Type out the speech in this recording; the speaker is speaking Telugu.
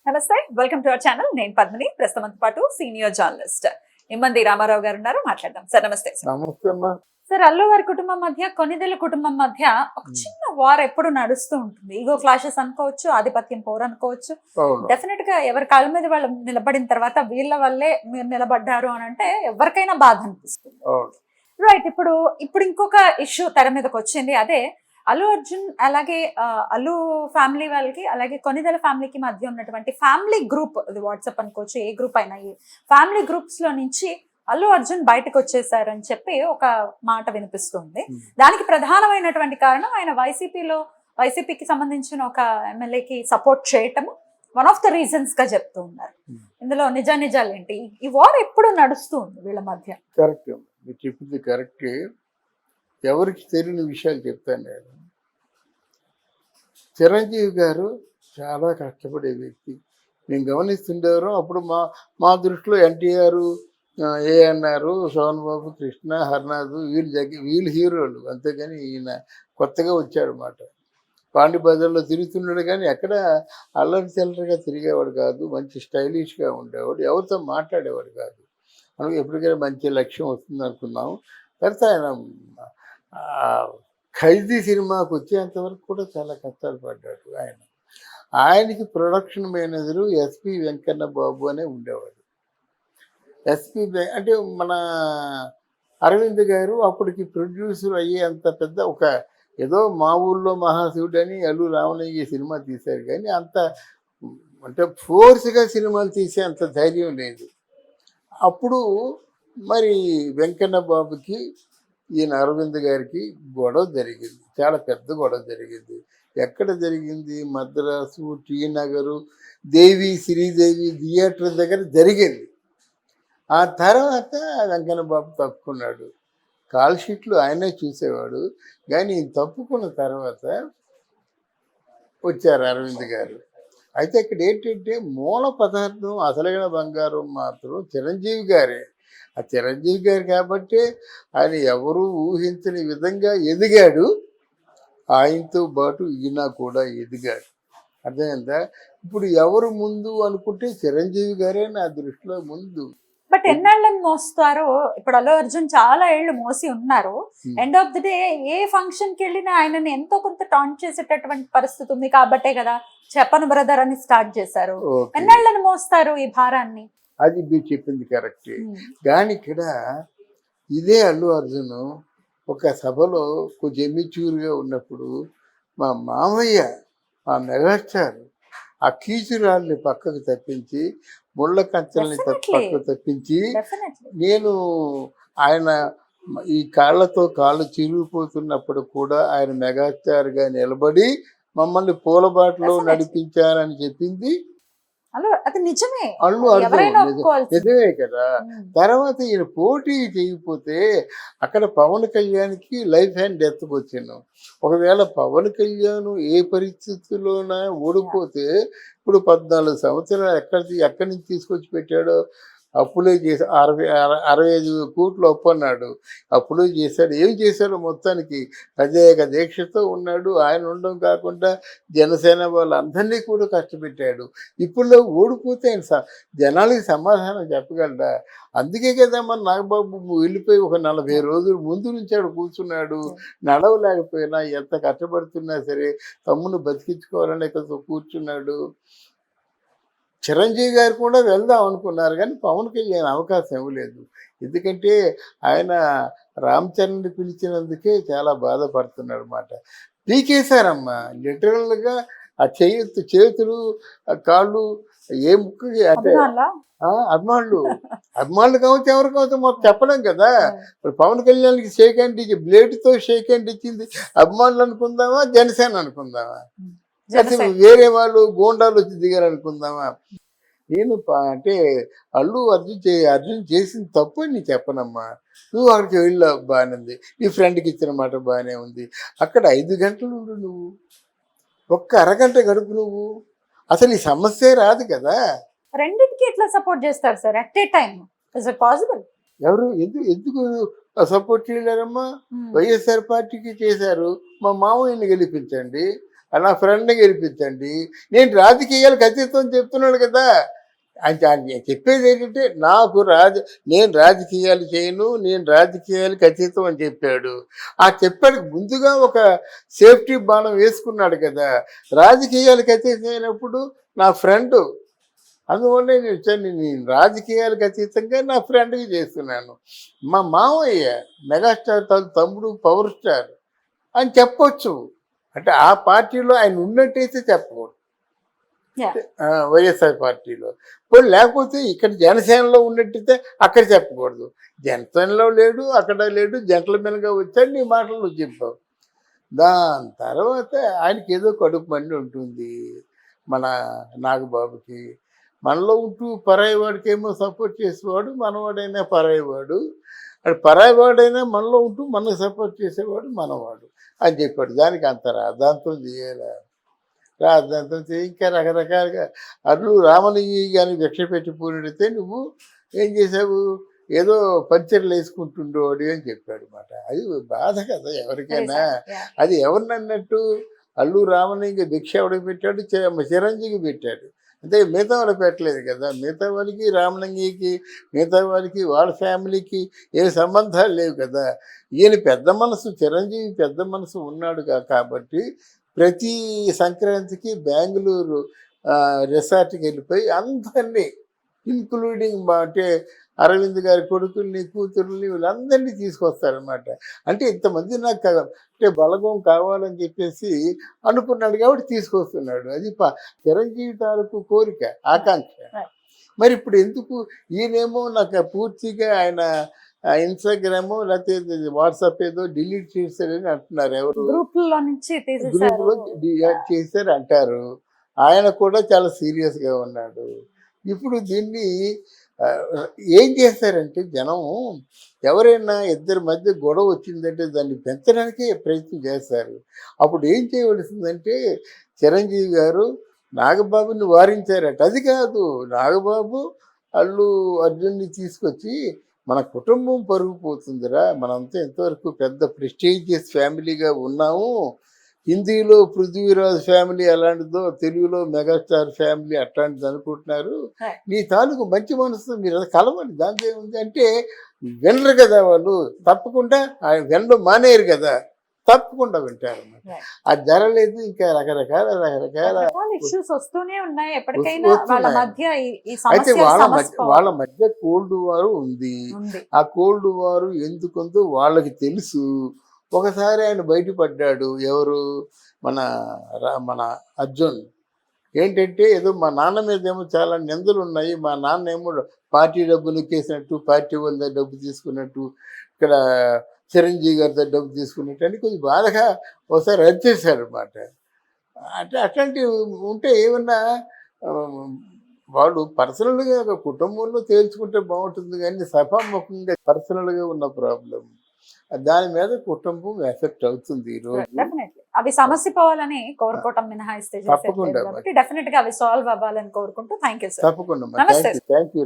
నమస్తే, వెల్కమ్ టు అవర్ ఛానల్. నేను పద్మిని, ప్రస్తుతం పాటు సీనియర్ జర్నలిస్ట్ ఇమ్మంది రామారావు గారు ఉన్నారు. మాట్లాడదాం సార్. నమస్తే సార్. నమస్తే అమ్మా. సార్, అల్లు వారి కుటుంబం మధ్య, కొనిదెల కుటుంబం మధ్య ఒక చిన్న వార్ ఎప్పుడు నడుస్తూ ఉంటుంది. ఈగో క్లాషెస్ అనుకోవచ్చు, ఆధిపత్యం పోరు అనుకోవచ్చు. డెఫినెట్ గా ఎవరి కాళ్ళ మీద వాళ్ళు నిలబడిన తర్వాత వీళ్ళ వల్లే మీరు నిలబడ్డారు అని అంటే ఎవరికైనా బాధ అనిపిస్తుంది. రైట్. ఇప్పుడు ఇంకొక ఇష్యూ తెర మీదకి వచ్చింది. అదే అల్లు అర్జున్ అలాగే అల్లు ఫ్యామిలీ వాళ్ళకి అలాగే కొనిదెల ఫ్యామిలీకి మధ్య ఉన్నటువంటి ఫ్యామిలీ గ్రూప్, అది వాట్సాప్ అనుకోవచ్చు, ఏ గ్రూప్ అయినా, ఈ ఫ్యామిలీ గ్రూప్స్ లో నుంచి అల్లు అర్జున్ బయటకు వచ్చేసారని చెప్పి ఒక మాట వినిపిస్తుంది. దానికి ప్రధానమైనటువంటి కారణం ఆయన వైసీపీకి సంబంధించిన ఒక ఎమ్మెల్యేకి సపోర్ట్ చేయటము వన్ ఆఫ్ ద రీజన్స్ గా చెప్తూ ఉన్నారు. ఇందులో నిజాలు ఏంటి? ఈ వార్ ఎప్పుడు నడుస్తుంది వీళ్ళ మధ్య? కరెక్ట్, మీరు చెప్పింది కరెక్ట్. ఎవరికి తెలియని విషయాలు చెప్తాను నేను. చిరంజీవి గారు చాలా కష్టపడే వ్యక్తి. మేము గమనిస్తుండేవారు. అప్పుడు మా దృష్టిలో ఎన్టీఆర్, ఏఎన్ఆర్, సోహన్ బాబు, కృష్ణ, హర్నాథ్ వీళ్ళు హీరోలు. అంతేగాని ఈయన కొత్తగా వచ్చాడనమాట. పాండి బజార్లో తిరుగుతున్నాడు కానీ ఎక్కడ అల్లరి చిల్లరగా తిరిగేవాడు కాదు. మంచి స్టైలిష్గా ఉండేవాడు. ఎవరితో మాట్లాడేవాడు కాదు. మనకు ఎప్పటికైనా మంచి లక్ష్యం వస్తుంది అనుకున్నాము. తర్వాత ఆయన ఖైదీ సినిమాకు వచ్చేంతవరకు కూడా చాలా కష్టాలు పడ్డాడు. ఆయనకి ప్రొడక్షన్ మేనేజరు ఎస్పి వెంకన్న బాబు అనే ఉండేవాడు. అంటే మన అరవింద్ గారు అప్పటికి ప్రొడ్యూసర్ అయ్యేంత పెద్ద ఒక ఏదో మా ఊళ్ళో మహాశివుడు అని అల్లు రామలింగ సినిమా తీశారు కానీ అంత అంటే ఫోర్స్గా సినిమాలు తీసే అంత ధైర్యం లేదు. అప్పుడు మరి వెంకన్న బాబుకి ఈయన అరవింద్ గారికి గొడవ జరిగింది. చాలా పెద్ద గొడవ జరిగింది. ఎక్కడ జరిగింది? మద్రాసు, టీ నగరు, శ్రీదేవి థియేటర్ దగ్గర జరిగింది. ఆ తర్వాత వెంకన్న బాబు తప్పుకున్నాడు. కాల్ షీట్లు ఆయనే చూసేవాడు. కానీ ఈయన తప్పుకున్న తర్వాత వచ్చారు అరవింద్ గారు. అయితే ఇక్కడ ఏంటంటే మూల పదార్థం అసలైన బంగారం మాత్రం చిరంజీవి గారే. ఆ చిరంజీవి గారు కాబట్టి ఆయన ఎవరు ఊహించని విధంగా ఎదిగాడు. ఆయనతో పాటు ఈయన కూడా ఎదిగాడు. అర్థమైందా? ఇప్పుడు ఎవరు ముందు అనుకుంటే చిరంజీవి గారే నా దృష్టిలో ముందు. బట్ ఎన్నాళ్ళని మోస్తారో, ఇప్పుడు అల్లు అర్జున్ చాలా ఏళ్ళు మోసి ఉన్నారు. End of the day A function కి వెళ్ళినా ఆయనని ఎంతో కొంత టాంట్ చేసేటటువంటి పరిస్థితి ఉంది కాబట్టే కదా చెప్పను బ్రదర్ అని స్టార్ట్ చేశారు. ఎన్నాళ్ళని మోస్తారు ఈ భారాన్ని? అది మీరు చెప్పింది కరెక్టే. కానీ ఇక్కడ ఇదే అల్లు అర్జున్ ఒక సభలో కొంచెం ఎమ్మిచ్యూరుగా ఉన్నప్పుడు మా మామయ్య, మా మెగాస్టార్ ఆ కీచురాల్ని పక్కకు తప్పించి, ముళ్ళ కంచెల్ని పక్కకు తప్పించి, నేను ఆయన ఈ కాళ్ళతో కాళ్ళు చిరిగిపోతున్నప్పుడు కూడా ఆయన మెగాస్టార్గా నిలబడి మమ్మల్ని పూలబాటలో నడిపించారని చెప్పింది అది నిజమే. అల్లు అర్జున్ నిజమే కదా. తర్వాత ఈయన పోటీ చేయకపోతే అక్కడ పవన్ కళ్యాణ్కి లైఫ్ అండ్ డెత్ వచ్చాను. ఒకవేళ పవన్ కళ్యాణ్ ఏ పరిస్థితుల్లోనా ఓడిపోతే ఇప్పుడు 14 సంవత్సరాలు ఎక్కడి నుంచి తీసుకొచ్చి పెట్టాడో అప్పులే చేసి 65 కోట్లు అప్పు అన్నాడు. అప్పులే చేశాడు. ఏం చేశాడు? మొత్తానికి ప్రత్యేక దీక్షతో ఉన్నాడు. ఆయన ఉండడం కాకుండా జనసేన వాళ్ళందరినీ కూడా కష్టపెట్టాడు. ఇప్పుడు ఓడిపోతే ఆయన జనాలకి సమాధానం చెప్పగలరా? అందుకే కదా మన నాగబాబు వెళ్ళిపోయి ఒక 40 రోజులు ముందు నుంచి ఆడు కూర్చున్నాడు. నడవలేకపోయినా ఎంత కష్టపడుతున్నా సరే తమ్మును బతికించుకోవాలని కూర్చున్నాడు. చిరంజీవి గారు కూడా వెళ్దాం అనుకున్నారు కానీ పవన్ కళ్యాణ్ అవకాశం ఇవ్వలేదు. ఎందుకంటే ఆయన రామ్ చరణ్ని పిలిచినందుకే చాలా బాధపడుతున్నాడు అన్నమాట. పీకేశారమ్మా లిటరల్గా. ఆ చేతులు, ఆ కాళ్ళు ఏ ముక్కకి అంటే అభిమానులు కావచ్చు, ఎవరు కావచ్చు మొత్తం చెప్పలేం కదా. ఇప్పుడు పవన్ కళ్యాణ్కి షేక్ హ్యాండ్ ఇచ్చి బ్లేడ్తో షేక్ హ్యాండ్ ఇచ్చింది అభిమానులు అనుకుందామా, జనసేన అనుకుందామా, వేరే వాళ్ళు గోండాలు వచ్చి దిగారు అనుకుందామా? నేను అంటే అల్లు అర్జున్ చేసిన తప్పు అని నేను చెప్పనమ్మా. నువ్వు అక్కడికి వెళ్ళావు, బాగానే ఉంది. నీ ఫ్రెండ్కి ఇచ్చిన మాట బాగానే ఉంది. అక్కడ 5 గంటలు ఉండు, నువ్వు ఒక్క అరగంట గడుపు, నువ్వు అసలు ఈ సమస్య రాదు కదా. రెండింటికి ఎట్లా సపోర్ట్ చేస్తారు sir at a time? Is it possible? ఎవరు ఎందుకు సపోర్ట్ చేయలేరమ్మా? వైఎస్ఆర్ పార్టీకి చేశారు. మా మామయ్యని గెలిపించండి. నా ఫ్రెండ్ని గెలిపించండి. నేను రాజకీయాలకు అతీతం చెప్తున్నాడు కదా. ఆయన చెప్పేది ఏంటంటే నేను రాజకీయాలు చేయను, నేను రాజకీయాలకు అతీతం అని చెప్పాడు. ఆ చెప్పాడు ముందుగా ఒక సేఫ్టీ బాణం వేసుకున్నాడు కదా. రాజకీయాలకు అతీతం అయినప్పుడు నా ఫ్రెండ్, అందువల్ల నేను రాజకీయాలకు అతీతంగా నా ఫ్రెండ్కి చేస్తున్నాను. మా మామయ్య మెగాస్టార్ తమ్ముడు పవర్ స్టార్ అని చెప్పొచ్చు. అంటే ఆ పార్టీలో ఆయన ఉన్నట్టయితే చెప్పకూడదు, వైఎస్ఆర్ పార్టీలో. పోనీ లేకపోతే ఇక్కడ జనసేనలో ఉన్నట్టయితే అక్కడ చెప్పకూడదు. జనసేనలో లేడు, అక్కడ లేడు, జెంట్లమెన్గా వచ్చాడు, నీ మాటలు నువ్వు చెప్పావు. దాని తర్వాత ఆయనకి ఏదో కడుపు మండి ఉంటుంది మన నాగబాబుకి. మనలో ఉంటూ పరాయివాడికి ఏమో సపోర్ట్ చేసేవాడు, మనవాడైనా పరాయివాడు, అది పరాయివాడైనా మనలో ఉంటూ మనకు సపోర్ట్ చేసేవాడు మనవాడు అని చెప్పాడు. దానికి అంత రాద్ధాంతం చేయాలి, రాద్ధాంతం చేయి. ఇంకా రకరకాలుగా అల్లు రామలింగి కానీ భిక్ష పెట్టి పూరిడితే నువ్వు ఏం చేసావు, ఏదో పంచర్లు వేసుకుంటుండేవాడు అని చెప్పాడు మాట. అది బాధ కదా ఎవరికైనా. అది ఎవరిని అన్నట్టు, అల్లు రామలింగి భిక్ష ఎవడికి పెట్టాడు, చిరంజీవి పెట్టాడు. అంటే మిగతా వాళ్ళకి పెట్టలేదు కదా. మిగతా వాళ్ళకి రామలింగికి, మిగతా వాళ్ళకి వాళ్ళ ఫ్యామిలీకి ఏ సంబంధాలు లేవు కదా. ఈయన పెద్ద మనసు, చిరంజీవి పెద్ద మనసు ఉన్నాడు కాబట్టి ప్రతి సంక్రాంతికి బెంగళూరు రిసార్ట్కి వెళ్ళిపోయి అందరినీ, ఇంక్లూడింగ్ అంటే అరవింద్ గారి కొడుకుల్ని, కూతుర్ని, వీళ్ళందరినీ తీసుకొస్తారనమాట. అంటే ఇంతమంది నాకు అంటే బలగం కావాలని చెప్పేసి అనుకున్నాడు కాబట్టి తీసుకొస్తున్నాడు. అది చిరంజీవి తాలూకు కోరిక, ఆకాంక్ష. మరి ఇప్పుడు ఎందుకు ఈయనేమో నాకు పూర్తిగా ఆయన ఇన్స్టాగ్రామ్ లేకపోతే వాట్సాప్ ఏదో డిలీట్ చేశారని అంటున్నారు. ఎవరు గ్రూప్లో నుంచి గ్రూప్లో చేశారు అంటారు. ఆయన కూడా చాలా సీరియస్గా ఉన్నాడు. ఇప్పుడు దీన్ని ఏం చేస్తారంటే జనం, ఎవరైనా ఇద్దరి మధ్య గొడవ వచ్చిందంటే దాన్ని పెంచడానికే ప్రయత్నం చేస్తారు. అప్పుడు ఏం చేయవలసిందంటే చిరంజీవి గారు నాగబాబుని వారించారట. అది కాదు, నాగబాబు అల్లు అర్జున్ని తీసుకొచ్చి మన కుటుంబం పరుగు పోతుందిరా, మనంతా ఎంతవరకు పెద్ద ప్రెస్టీజియస్ ఫ్యామిలీగా ఉన్నాము, హిందీలో పృథ్వీరాజ్ ఫ్యామిలీ అలాంటిదో, తెలుగులో మెగాస్టార్ ఫ్యామిలీ అట్లాంటిది అనుకుంటున్నారు. నీ తాలూకు మంచి మనసు మీరు అది కలవండి, దాంతో ఏముంది అంటే వినరు కదా వాళ్ళు. తప్పకుండా వినడం మానేరు కదా, తప్పకుండా వింటారు అన్నమాట. అది జరగలేదు. ఇంకా రకరకాల ఇష్యూస్ వస్తూనే ఉన్నాయి ఎప్పటికైనా. అయితే వాళ్ళ మధ్య కోల్డ్ వార్ ఉంది. ఆ కోల్డ్ వార్ ఎందుకుందో వాళ్ళకి తెలుసు. ఒకసారి ఆయన బయటపడ్డాడు. ఎవరు, మన అర్జున్. ఏంటంటే ఏదో మా నాన్న మీద ఏమో చాలా నిందలు ఉన్నాయి, మా నాన్న ఏమో పార్టీ డబ్బు నొక్కేసినట్టు, పార్టీ వాళ్ళ డబ్బు తీసుకున్నట్టు, ఇక్కడ చిరంజీవి గారితో డబ్బు తీసుకున్నట్టు అని కొంచెం బాధగా ఒకసారి రద్దు చేశాడు అనమాట. అంటే అట్లాంటివి ఉంటే ఏమన్నా వాళ్ళు పర్సనల్గా కుటుంబంలో తేల్చుకుంటే బాగుంటుంది, కానీ సభాముఖంగా పర్సనల్గా ఉన్న ప్రాబ్లం దాని మీద కుటుంబం ఎఫెక్ట్ అవుతుంది. ఈరోజు అవి సమస్య పోవాలని కోరుకోవటం మినహాయిస్తే తప్పకుండా డెఫినెట్ గా అవి సాల్వ్ అవ్వాలని కోరుకుంటూ థ్యాంక్ యూ సార్. తప్పకుండా థ్యాంక్ యూ.